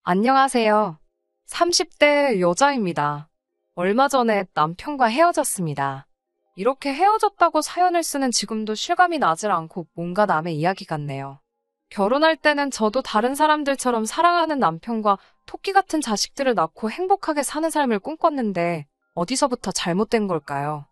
안녕하세요. 30대 여자입니다. 얼마 전에 남편과 헤어졌습니다. 이렇게 헤어졌다고 사연을 쓰는 지금도 실감이 나질 않고 뭔가 남의 이야기 같네요. 결혼할 때는 저도 다른 사람들처럼 사랑하는 남편과 토끼 같은 자식들을 낳고 행복하게 사는 삶을 꿈꿨는데 어디서부터 잘못된 걸까요?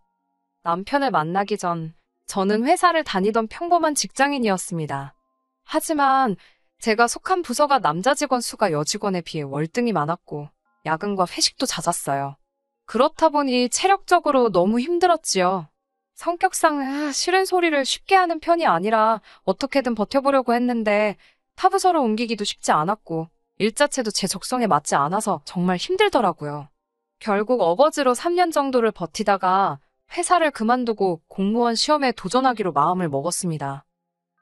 남편을 만나기 전 저는 회사를 다니던 평범한 직장인이었습니다. 하지만 제가 속한 부서가 남자 직원 수가 여직원에 비해 월등히 많았고 야근과 회식도 잦았어요. 그렇다 보니 체력적으로 너무 힘들었지요. 성격상 싫은 소리를 쉽게 하는 편이 아니라 어떻게든 버텨보려고 했는데 타 부서로 옮기기도 쉽지 않았고 일 자체도 제 적성에 맞지 않아서 정말 힘들더라고요. 결국 어거지로 3년 정도를 버티다가 회사를 그만두고 공무원 시험에 도전하기로 마음을 먹었습니다.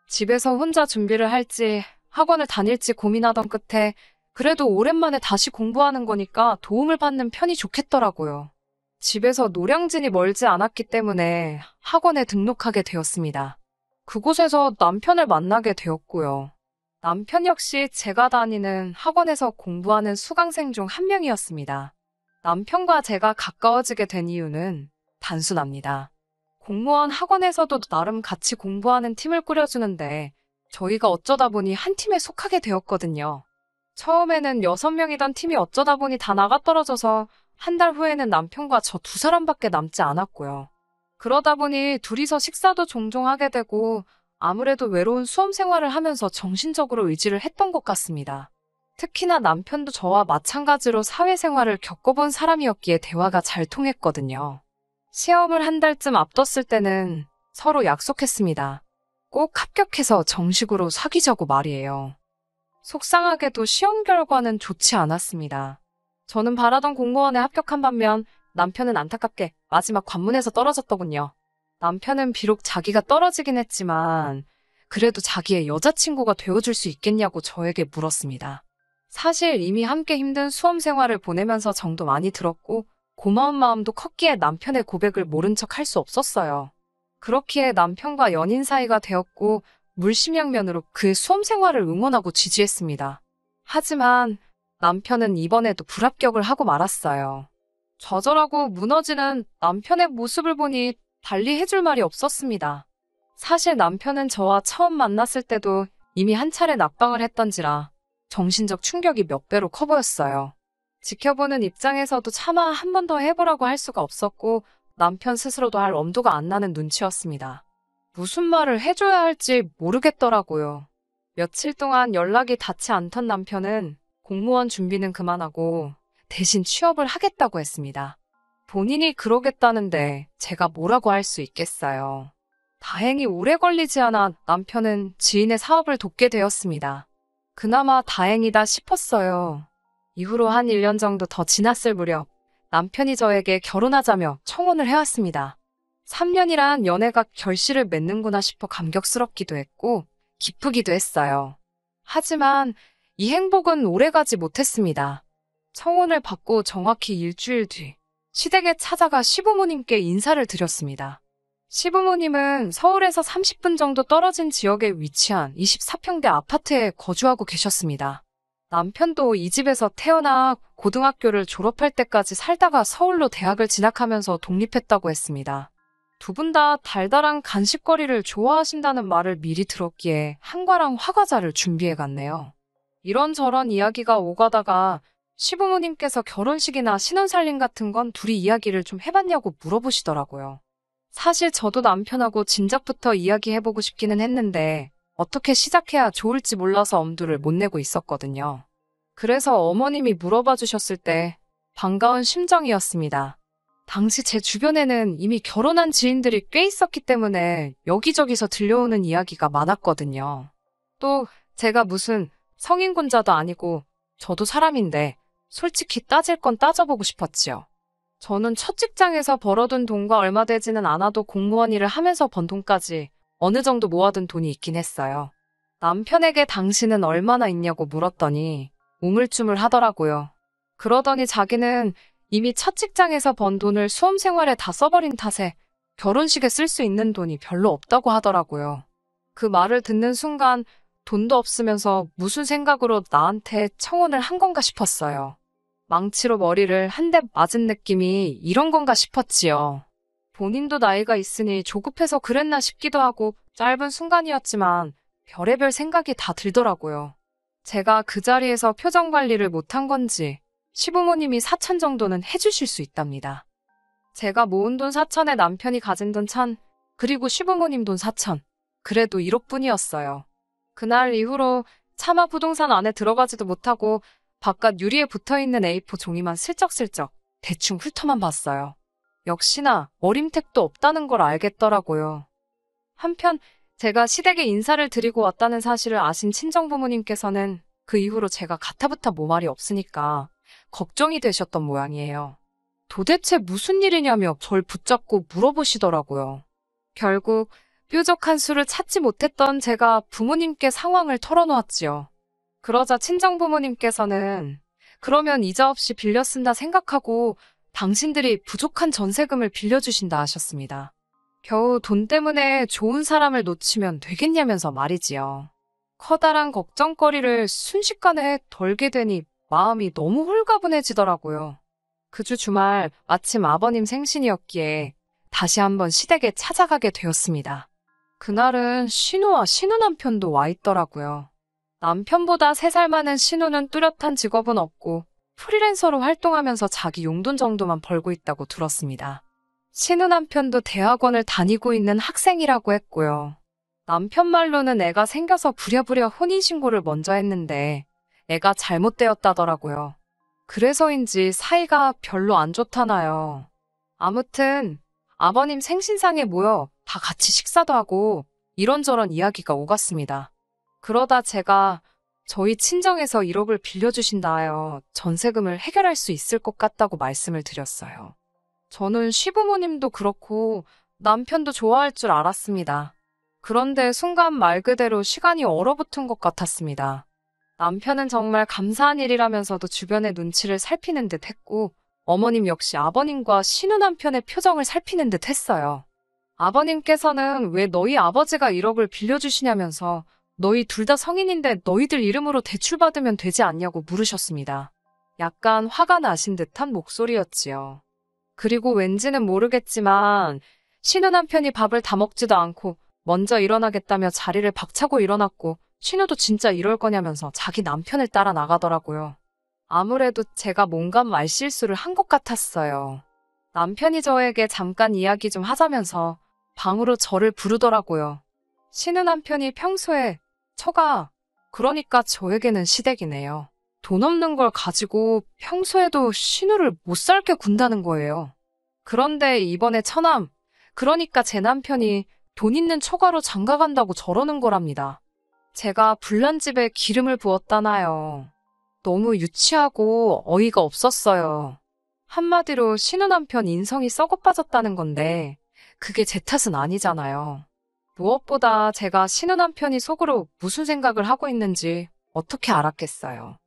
집에서 혼자 준비를 할지 학원을 다닐지 고민하던 끝에 그래도 오랜만에 다시 공부하는 거니까 도움을 받는 편이 좋겠더라고요. 집에서 노량진이 멀지 않았기 때문에 학원에 등록하게 되었습니다. 그곳에서 남편을 만나게 되었고요. 남편 역시 제가 다니는 학원에서 공부하는 수강생 중 한 명이었습니다. 남편과 제가 가까워지게 된 이유는 단순합니다. 공무원 학원에서도 나름 같이 공부하는 팀을 꾸려주는데 저희가 어쩌다 보니 한 팀에 속하게 되었거든요. 처음에는 6명이던 팀이 어쩌다 보니 다 나가떨어져서 한 달 후에는 남편과 저 두 사람밖에 남지 않았고요. 그러다 보니 둘이서 식사도 종종 하게 되고 아무래도 외로운 수험 생활을 하면서 정신적으로 의지를 했던 것 같습니다. 특히나 남편도 저와 마찬가지로 사회생활을 겪어본 사람이었기에 대화가 잘 통했거든요. 시험을 한 달쯤 앞뒀을 때는 서로 약속했습니다. 꼭 합격해서 정식으로 사귀자고 말이에요. 속상하게도 시험 결과는 좋지 않았습니다. 저는 바라던 공무원에 합격한 반면 남편은 안타깝게 마지막 관문에서 떨어졌더군요. 남편은 비록 자기가 떨어지긴 했지만 그래도 자기의 여자친구가 되어줄 수 있겠냐고 저에게 물었습니다. 사실 이미 함께 힘든 수험 생활을 보내면서 정도 많이 들었고 고마운 마음도 컸기에 남편의 고백을 모른 척 할 수 없었어요. 그렇기에 남편과 연인 사이가 되었고 물심양면으로 그의 수험 생활을 응원하고 지지했습니다. 하지만 남편은 이번에도 불합격을 하고 말았어요. 좌절하고 무너지는 남편의 모습을 보니 달리 해줄 말이 없었습니다. 사실 남편은 저와 처음 만났을 때도 이미 한 차례 낙방을 했던지라 정신적 충격이 몇 배로 커 보였어요. 지켜보는 입장에서도 차마 한 번 더 해보라고 할 수가 없었고 남편 스스로도 할 엄두가 안 나는 눈치였습니다. 무슨 말을 해줘야 할지 모르겠더라고요. 며칠 동안 연락이 닿지 않던 남편은 공무원 준비는 그만하고 대신 취업을 하겠다고 했습니다. 본인이 그러겠다는데 제가 뭐라고 할 수 있겠어요. 다행히 오래 걸리지 않아 남편은 지인의 사업을 돕게 되었습니다. 그나마 다행이다 싶었어요. 이후로 한 1년 정도 더 지났을 무렵 남편이 저에게 결혼하자며 청혼을 해왔습니다. 3년이란 연애가 결실을 맺는구나 싶어 감격스럽기도 했고 기쁘기도 했어요. 하지만 이 행복은 오래가지 못했습니다. 청혼을 받고 정확히 일주일 뒤 시댁에 찾아가 시부모님께 인사를 드렸습니다. 시부모님은 서울에서 30분 정도 떨어진 지역에 위치한 24평대 아파트에 거주하고 계셨습니다. 남편도 이 집에서 태어나 고등학교를 졸업할 때까지 살다가 서울로 대학을 진학하면서 독립했다고 했습니다. 두 분 다 달달한 간식거리를 좋아하신다는 말을 미리 들었기에 한과랑 화과자를 준비해 갔네요. 이런저런 이야기가 오가다가 시부모님께서 결혼식이나 신혼살림 같은 건 둘이 이야기를 좀 해봤냐고 물어보시더라고요. 사실 저도 남편하고 진작부터 이야기해보고 싶기는 했는데 어떻게 시작해야 좋을지 몰라서 엄두를 못 내고 있었거든요. 그래서 어머님이 물어봐 주셨을 때 반가운 심정이었습니다. 당시 제 주변에는 이미 결혼한 지인들이 꽤 있었기 때문에 여기저기서 들려오는 이야기가 많았거든요. 또 제가 무슨 성인군자도 아니고 저도 사람인데 솔직히 따질 건 따져보고 싶었지요. 저는 첫 직장에서 벌어둔 돈과 얼마 되지는 않아도 공무원 일을 하면서 번 돈까지 어느 정도 모아둔 돈이 있긴 했어요. 남편에게 당신은 얼마나 있냐고 물었더니 우물쭈물 하더라고요. 그러더니 자기는 이미 첫 직장에서 번 돈을 수험 생활에 다 써버린 탓에 결혼식에 쓸 수 있는 돈이 별로 없다고 하더라고요. 그 말을 듣는 순간 돈도 없으면서 무슨 생각으로 나한테 청혼을 한 건가 싶었어요. 망치로 머리를 한 대 맞은 느낌이 이런 건가 싶었지요. 본인도 나이가 있으니 조급해서 그랬나 싶기도 하고 짧은 순간이었지만 별의별 생각이 다 들더라고요. 제가 그 자리에서 표정 관리를 못한 건지 시부모님이 4천 정도는 해주실 수 있답니다. 제가 모은 돈 4천에 남편이 가진 돈 1,000, 그리고 시부모님 돈 4천. 그래도 1억뿐이었어요. 그날 이후로 차마 부동산 안에 들어가지도 못하고 바깥 유리에 붙어있는 A4 종이만 슬쩍슬쩍 대충 훑어만 봤어요. 역시나 어림택도 없다는 걸 알겠더라고요. 한편 제가 시댁에 인사를 드리고 왔다는 사실을 아신 친정부모님께서는 그 이후로 제가 가타부타 뭐 말이 없으니까 걱정이 되셨던 모양이에요. 도대체 무슨 일이냐며 절 붙잡고 물어보시더라고요. 결국 뾰족한 수를 찾지 못했던 제가 부모님께 상황을 털어놓았지요. 그러자 친정부모님께서는 그러면 이자 없이 빌려 쓴다 생각하고 당신들이 부족한 전세금을 빌려주신다 하셨습니다. 겨우 돈 때문에 좋은 사람을 놓치면 되겠냐면서 말이지요. 커다란 걱정거리를 순식간에 덜게 되니 마음이 너무 홀가분해지더라고요. 그 주 주말 마침 아버님 생신이었기에 다시 한번 시댁에 찾아가게 되었습니다. 그날은 신우와 신우 남편도 와 있더라고요. 남편보다 3살 많은 신우는 뚜렷한 직업은 없고 프리랜서로 활동하면서 자기 용돈 정도만 벌고 있다고 들었습니다. 신우 남편도 대학원을 다니고 있는 학생이라고 했고요. 남편 말로는 애가 생겨서 부랴부랴 혼인신고를 먼저 했는데 애가 잘못되었다더라고요. 그래서인지 사이가 별로 안 좋다나요. 아무튼 아버님 생신상에 모여 다 같이 식사도 하고 이런저런 이야기가 오갔습니다. 그러다 제가 저희 친정에서 1억을 빌려주신다 하여 전세금을 해결할 수 있을 것 같다고 말씀을 드렸어요. 저는 시부모님도 그렇고 남편도 좋아할 줄 알았습니다. 그런데 순간 말 그대로 시간이 얼어붙은 것 같았습니다. 남편은 정말 감사한 일이라면서도 주변의 눈치를 살피는 듯 했고 어머님 역시 아버님과 신우 남편의 표정을 살피는 듯 했어요. 아버님께서는 왜 너희 아버지가 1억을 빌려주시냐면서 너희 둘 다 성인인데 너희들 이름으로 대출받으면 되지 않냐고 물으셨습니다. 약간 화가 나신 듯한 목소리였지요. 그리고 왠지는 모르겠지만 신우 남편이 밥을 다 먹지도 않고 먼저 일어나겠다며 자리를 박차고 일어났고 신우도 진짜 이럴 거냐면서 자기 남편을 따라 나가더라고요. 아무래도 제가 뭔가 말실수를 한 것 같았어요. 남편이 저에게 잠깐 이야기 좀 하자면서 방으로 저를 부르더라고요. 신우 남편이 평소에 처가, 그러니까 저에게는 시댁이네요. 돈 없는 걸 가지고 평소에도 신우를 못 살게 군다는 거예요. 그런데 이번에 처남, 그러니까 제 남편이 돈 있는 처가로 장가간다고 저러는 거랍니다. 제가 불난 집에 기름을 부었다나요. 너무 유치하고 어이가 없었어요. 한마디로 신우 남편 인성이 썩어 빠졌다는 건데 그게 제 탓은 아니잖아요. 무엇보다 제가 신우 남편이 속으로 무슨 생각을 하고 있는지 어떻게 알았겠어요.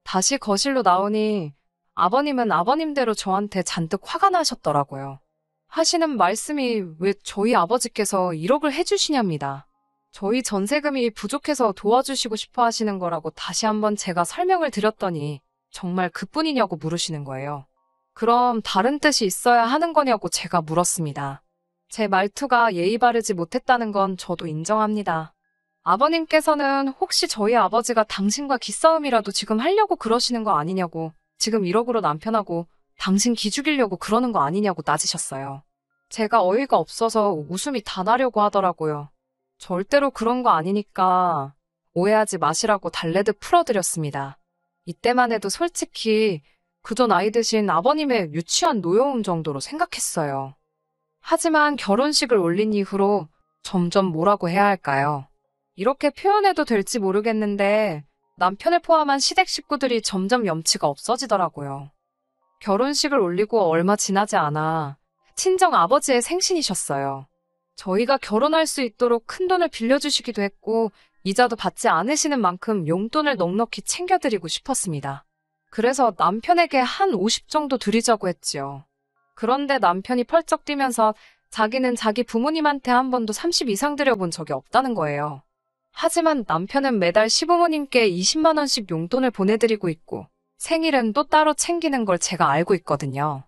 다시 거실로 나오니 아버님은 아버님대로 저한테 잔뜩 화가 나셨더라고요. 하시는 말씀이 왜 저희 아버지께서 1억을 해주시냐입니다. 저희 전세금이 부족해서 도와주시고 싶어 하시는 거라고 다시 한번 제가 설명을 드렸더니 정말 그뿐이냐고 물으시는 거예요. 그럼 다른 뜻이 있어야 하는 거냐고 제가 물었습니다. 제 말투가 예의 바르지 못했다는 건 저도 인정합니다. 아버님께서는 혹시 저희 아버지가 당신과 기싸움이라도 지금 하려고 그러시는 거 아니냐고, 지금 1억으로 남편하고 당신 기죽이려고 그러는 거 아니냐고 따지셨어요. 제가 어이가 없어서 웃음이 다 나려고 하더라고요. 절대로 그런 거 아니니까 오해하지 마시라고 달래듯 풀어드렸습니다. 이때만 해도 솔직히 그저 나이 드신 아버님의 유치한 노여움 정도로 생각했어요. 하지만 결혼식을 올린 이후로 점점 뭐라고 해야 할까요? 이렇게 표현해도 될지 모르겠는데 남편을 포함한 시댁 식구들이 점점 염치가 없어지더라고요. 결혼식을 올리고 얼마 지나지 않아 친정 아버지의 생신이셨어요. 저희가 결혼할 수 있도록 큰 돈을 빌려주시기도 했고 이자도 받지 않으시는 만큼 용돈을 넉넉히 챙겨드리고 싶었습니다. 그래서 남편에게 한 50 정도 드리자고 했지요. 그런데 남편이 펄쩍 뛰면서 자기는 자기 부모님한테 한 번도 30 이상 드려본 적이 없다는 거예요. 하지만 남편은 매달 시부모님께 20만 원씩 용돈을 보내드리고 있고 생일은 또 따로 챙기는 걸 제가 알고 있거든요.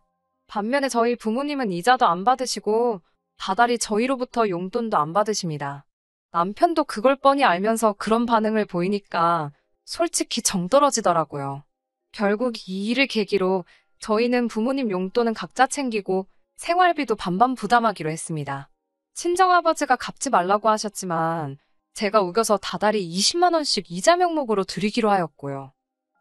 반면에 저희 부모님은 이자도 안 받으시고 다달이 저희로부터 용돈도 안 받으십니다. 남편도 그걸 뻔히 알면서 그런 반응을 보이니까 솔직히 정 떨어지더라고요. 결국 이 일을 계기로 저희는 부모님 용돈은 각자 챙기고 생활비도 반반 부담하기로 했습니다. 친정아버지가 갚지 말라고 하셨지만 제가 우겨서 다달이 20만 원씩 이자 명목으로 드리기로 하였고요.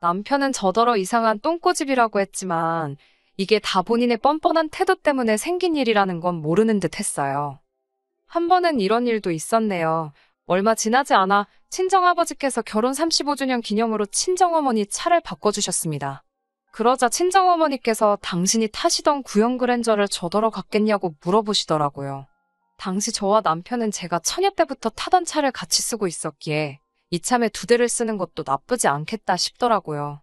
남편은 저더러 이상한 똥꼬집이라고 했지만 이게 다 본인의 뻔뻔한 태도 때문에 생긴 일이라는 건 모르는 듯 했어요. 한 번은 이런 일도 있었네요. 얼마 지나지 않아 친정아버지께서 결혼 35주년 기념으로 친정어머니 차를 바꿔주셨습니다. 그러자 친정어머니께서 당신이 타시던 구형 그랜저를 저더러 갖겠냐고 물어보시더라고요. 당시 저와 남편은 제가 처녀 때부터 타던 차를 같이 쓰고 있었기에 이참에 2대를 쓰는 것도 나쁘지 않겠다 싶더라고요.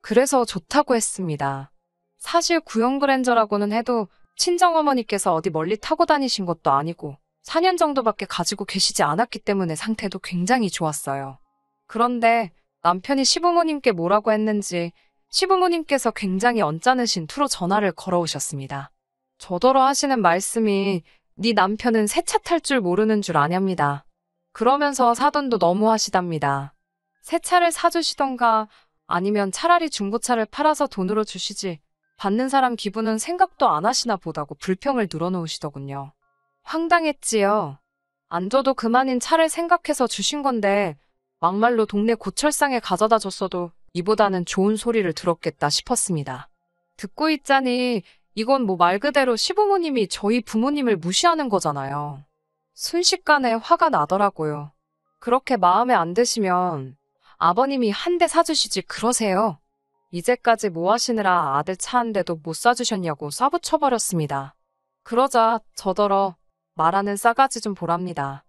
그래서 좋다고 했습니다. 사실 구형 그랜저라고는 해도 친정어머니께서 어디 멀리 타고 다니신 것도 아니고 4년 정도밖에 가지고 계시지 않았기 때문에 상태도 굉장히 좋았어요. 그런데 남편이 시부모님께 뭐라고 했는지 시부모님께서 굉장히 언짢으신 투로 전화를 걸어오셨습니다. 저더러 하시는 말씀이 네 남편은 새 차 탈 줄 모르는 줄 아냐입니다. 그러면서 사돈도 너무 하시답니다. 새 차를 사주시던가 아니면 차라리 중고차를 팔아서 돈으로 주시지 받는 사람 기분은 생각도 안 하시나 보다고 불평을 늘어놓으시더군요. 황당했지요. 안 줘도 그만인 차를 생각해서 주신 건데 막말로 동네 고철상에 가져다 줬어도 이보다는 좋은 소리를 들었겠다 싶었습니다. 듣고 있자니 이건 뭐 말 그대로 시부모님이 저희 부모님을 무시하는 거잖아요. 순식간에 화가 나더라고요. 그렇게 마음에 안 드시면 아버님이 한 대 사주시지 그러세요. 이제까지 뭐 하시느라 아들 차 한 대도 못 사주셨냐고 쏴붙여버렸습니다. 그러자 저더러 말하는 싸가지 좀 보랍니다.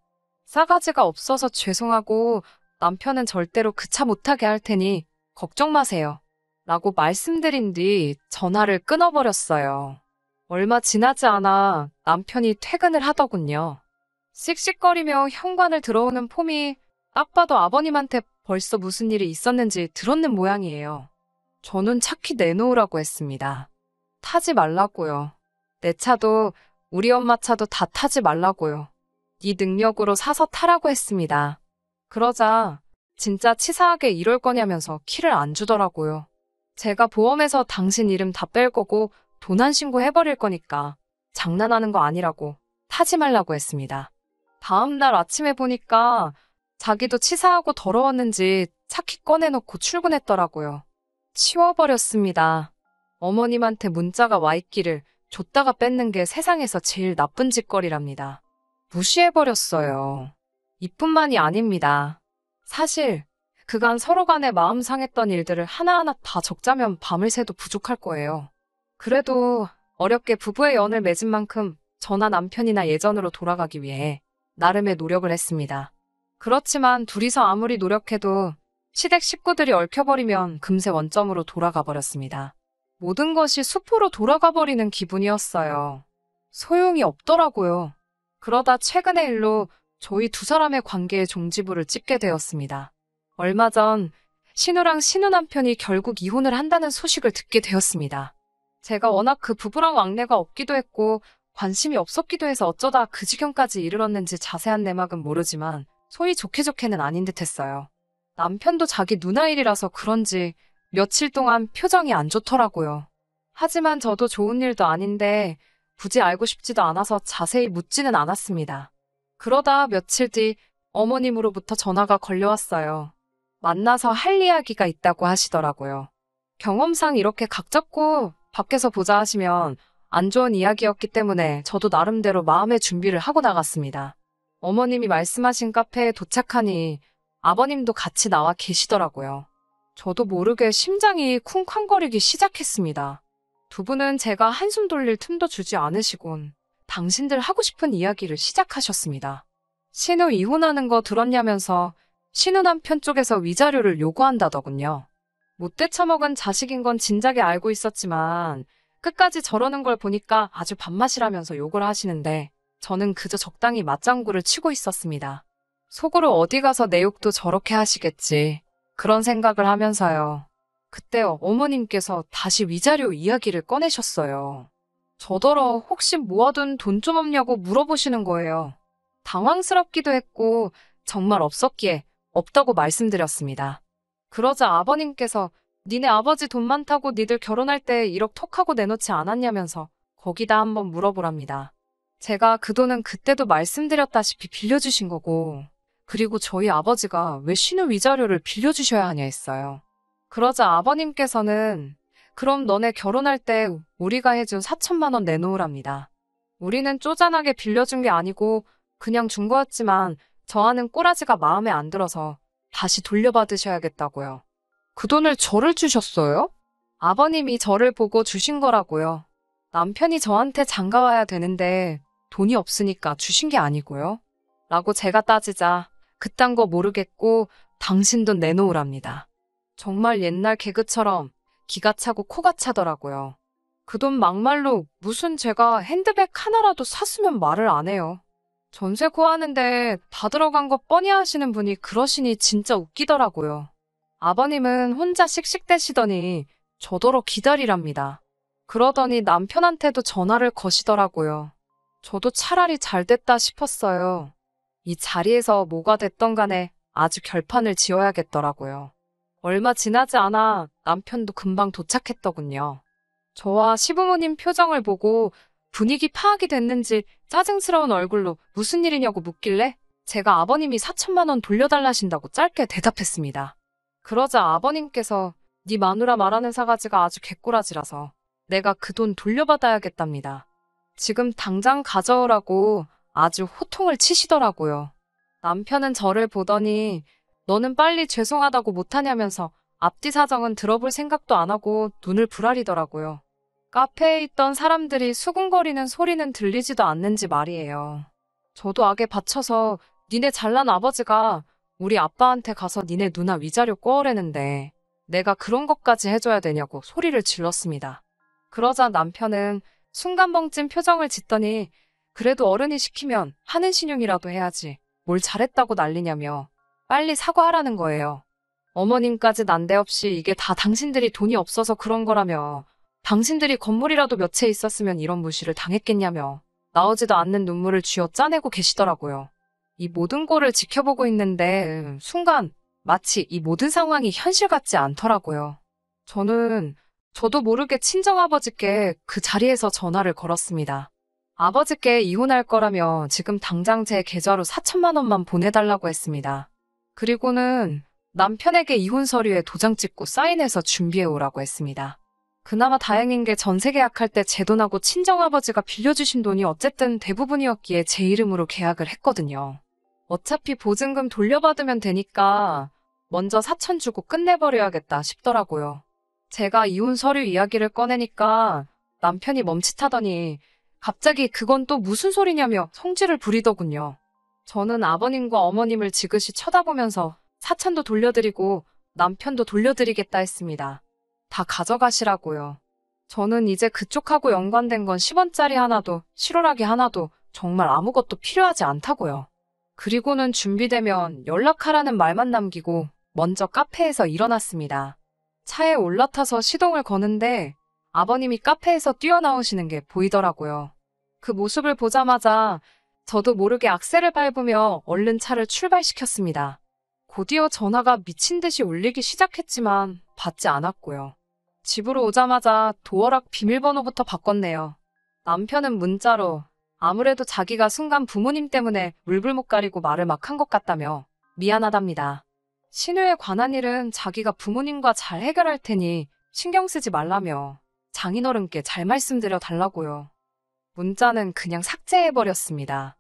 싸가지가 없어서 죄송하고 남편은 절대로 그 차 못 타게 할 테니 걱정 마세요. 라고 말씀드린 뒤 전화를 끊어버렸어요. 얼마 지나지 않아 남편이 퇴근을 하더군요. 씩씩거리며 현관을 들어오는 폼이 딱 봐도 아버님한테 벌써 무슨 일이 있었는지 들었는 모양이에요. 저는 차키 내놓으라고 했습니다. 타지 말라고요. 내 차도 우리 엄마 차도 다 타지 말라고요. 네 능력으로 사서 타라고 했습니다. 그러자 진짜 치사하게 이럴 거냐면서 키를 안 주더라고요. 제가 보험에서 당신 이름 다 뺄 거고 도난 신고해버릴 거니까 장난하는 거 아니라고 타지 말라고 했습니다. 다음 날 아침에 보니까 자기도 치사하고 더러웠는지 차키 꺼내놓고 출근했더라고요. 치워버렸습니다. 어머님한테 문자가 와 있기를 줬다가 뺏는 게 세상에서 제일 나쁜 짓거리랍니다. 무시해버렸어요. 이뿐만이 아닙니다. 사실 그간 서로 간에 마음 상했던 일들을 하나하나 다 적자면 밤을 새도 부족할 거예요. 그래도 어렵게 부부의 연을 맺은 만큼 저나 남편이나 예전으로 돌아가기 위해 나름의 노력을 했습니다. 그렇지만 둘이서 아무리 노력해도 시댁 식구들이 얽혀버리면 금세 원점으로 돌아가 버렸습니다. 모든 것이 수포로 돌아가 버리는 기분이었어요. 소용이 없더라고요. 그러다 최근의 일로 저희 두 사람의 관계의 종지부를 찍게 되었습니다. 얼마 전 신우랑 신우 남편이 결국 이혼을 한다는 소식을 듣게 되었습니다. 제가 워낙 그 부부랑 왕래가 없기도 했고 관심이 없었기도 해서 어쩌다 그 지경까지 이르렀는지 자세한 내막은 모르지만 소위 좋게 좋게는 아닌 듯 했어요. 남편도 자기 누나 일이라서 그런지 며칠 동안 표정이 안 좋더라고요. 하지만 저도 좋은 일도 아닌데 굳이 알고 싶지도 않아서 자세히 묻지는 않았습니다. 그러다 며칠 뒤 어머님으로부터 전화가 걸려왔어요. 만나서 할 이야기가 있다고 하시더라고요. 경험상 이렇게 각 잡고 밖에서 보자 하시면 안 좋은 이야기였기 때문에 저도 나름대로 마음의 준비를 하고 나갔습니다. 어머님이 말씀하신 카페에 도착하니 아버님도 같이 나와 계시더라고요. 저도 모르게 심장이 쿵쾅거리기 시작했습니다. 두 분은 제가 한숨 돌릴 틈도 주지 않으시곤 당신들 하고 싶은 이야기를 시작하셨습니다. 신우 이혼하는 거 들었냐면서 신우 남편 쪽에서 위자료를 요구한다더군요. 못돼 처먹은 자식인 건 진작에 알고 있었지만 끝까지 저러는 걸 보니까 아주 밥맛이라면서 욕을 하시는데 저는 그저 적당히 맞장구를 치고 있었습니다. 속으로 어디 가서 내 욕도 저렇게 하시겠지. 그런 생각을 하면서요. 그때 어머님께서 다시 위자료 이야기를 꺼내셨어요. 저더러 혹시 모아둔 돈 좀 없냐고 물어보시는 거예요. 당황스럽기도 했고 정말 없었기에 없다고 말씀드렸습니다. 그러자 아버님께서 니네 아버지 돈 많다고 니들 결혼할 때 1억 톡하고 내놓지 않았냐면서 거기다 한번 물어보랍니다. 제가 그 돈은 그때도 말씀드렸다시피 빌려주신 거고, 그리고 저희 아버지가 왜 신우 위자료를 빌려주셔야 하냐 했어요. 그러자 아버님께서는 그럼 너네 결혼할 때 우리가 해준 4천만 원 내놓으랍니다. 우리는 쪼잔하게 빌려준 게 아니고 그냥 준 거였지만 저하는 꼬라지가 마음에 안 들어서 다시 돌려받으셔야겠다고요. 그 돈을 저를 주셨어요? 아버님이 저를 보고 주신 거라고요. 남편이 저한테 장가와야 되는데 돈이 없으니까 주신 게 아니고요. 라고 제가 따지자 그딴 거 모르겠고 당신 돈 내놓으랍니다. 정말 옛날 개그처럼 기가 차고 코가 차더라고요. 그 돈 막말로 무슨 제가 핸드백 하나라도 샀으면 말을 안 해요. 전세 구하는데 다 들어간 거 뻔히 하시는 분이 그러시니 진짜 웃기더라고요. 아버님은 혼자 씩씩대시더니 저더러 기다리랍니다. 그러더니 남편한테도 전화를 거시더라고요. 저도 차라리 잘 됐다 싶었어요. 이 자리에서 뭐가 됐던 간에 아주 결판을 지어야겠더라고요. 얼마 지나지 않아 남편도 금방 도착했더군요. 저와 시부모님 표정을 보고 분위기 파악이 됐는지 짜증스러운 얼굴로 무슨 일이냐고 묻길래 제가 아버님이 4천만 원 돌려달라신다고 짧게 대답했습니다. 그러자 아버님께서 네 마누라 말하는 사가지가 아주 개꼬라지라서 내가 그 돈 돌려받아야겠답니다. 지금 당장 가져오라고 아주 호통을 치시더라고요. 남편은 저를 보더니 너는 빨리 죄송하다고 못하냐면서 앞뒤 사정은 들어볼 생각도 안 하고 눈을 부라리더라고요. 카페에 있던 사람들이 수군거리는 소리는 들리지도 않는지 말이에요. 저도 악에 받쳐서 니네 잘난 아버지가 우리 아빠한테 가서 니네 누나 위자료 꺼오래는데 내가 그런 것까지 해줘야 되냐고 소리를 질렀습니다. 그러자 남편은 순간 벙찐 표정을 짓더니 그래도 어른이 시키면 하는 신용이라도 해야지 뭘 잘했다고 난리냐며 빨리 사과하라는 거예요. 어머님까지 난데없이 이게 다 당신들이 돈이 없어서 그런 거라며 당신들이 건물이라도 몇 채 있었으면 이런 무시를 당했겠냐며 나오지도 않는 눈물을 쥐어 짜내고 계시더라고요. 이 모든 꼴을 지켜보고 있는데 순간 마치 이 모든 상황이 현실 같지 않더라고요. 저도 모르게 친정아버지께 그 자리에서 전화를 걸었습니다. 아버지께 이혼할 거라며 지금 당장 제 계좌로 4천만 원만 보내달라고 했습니다. 그리고는 남편에게 이혼 서류에 도장 찍고 사인해서 준비해 오라고 했습니다. 그나마 다행인 게 전세 계약할 때 제 돈하고 친정아버지가 빌려주신 돈이 어쨌든 대부분이었기에 제 이름으로 계약을 했거든요. 어차피 보증금 돌려받으면 되니까 먼저 4천 주고 끝내버려야겠다 싶더라고요. 제가 이혼 서류 이야기를 꺼내니까 남편이 멈칫하더니 갑자기 그건 또 무슨 소리냐며 성질을 부리더군요. 저는 아버님과 어머님을 지그시 쳐다보면서 4천도 돌려드리고 남편도 돌려드리겠다 했습니다. 다 가져가시라고요. 저는 이제 그쪽하고 연관된 건 10원짜리 하나도 실오라기 하나도 정말 아무것도 필요하지 않다고요. 그리고는 준비되면 연락하라는 말만 남기고 먼저 카페에서 일어났습니다. 차에 올라타서 시동을 거는데 아버님이 카페에서 뛰어나오시는 게 보이더라고요. 그 모습을 보자마자 저도 모르게 악셀을 밟으며 얼른 차를 출발시켰습니다. 곧이어 전화가 미친 듯이 울리기 시작했지만 받지 않았고요. 집으로 오자마자 도어락 비밀번호부터 바꿨네요. 남편은 문자로 아무래도 자기가 순간 부모님 때문에 물불 못 가리고 말을 막 한 것 같다며 미안하답니다. 신우에 관한 일은 자기가 부모님과 잘 해결할 테니 신경 쓰지 말라며 장인어른께 잘 말씀드려 달라고요. 문자는 그냥 삭제해버렸습니다.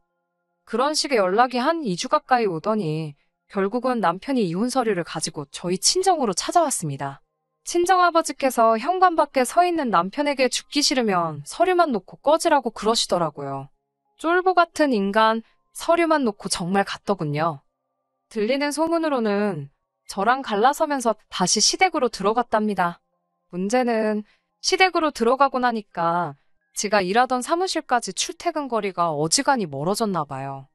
그런 식의 연락이 한 2주 가까이 오더니 결국은 남편이 이혼 서류를 가지고 저희 친정으로 찾아왔습니다. 친정아버지께서 현관 밖에 서 있는 남편에게 죽기 싫으면 서류만 놓고 꺼지라고 그러시더라고요. 쫄보 같은 인간, 서류만 놓고 정말 갔더군요. 들리는 소문으로는 저랑 갈라서면서 다시 시댁으로 들어갔답니다. 문제는 시댁으로 들어가고 나니까 제가 일하던 사무실까지 출퇴근 거리가 어지간히 멀어졌나 봐요.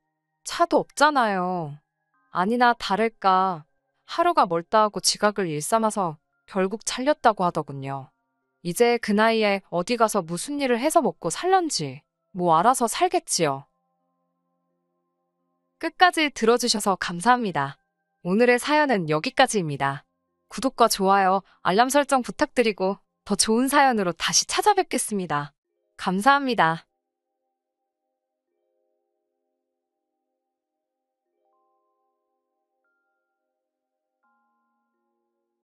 차도 없잖아요. 아니나 다를까 하루가 멀다 하고 지각을 일삼아서 결국 잘렸다고 하더군요. 이제 그 나이에 어디 가서 무슨 일을 해서 먹고 살련지 뭐 알아서 살겠지요. 끝까지 들어주셔서 감사합니다. 오늘의 사연은 여기까지입니다. 구독과 좋아요, 알람 설정 부탁드리고 더 좋은 사연으로 다시 찾아뵙겠습니다. 감사합니다.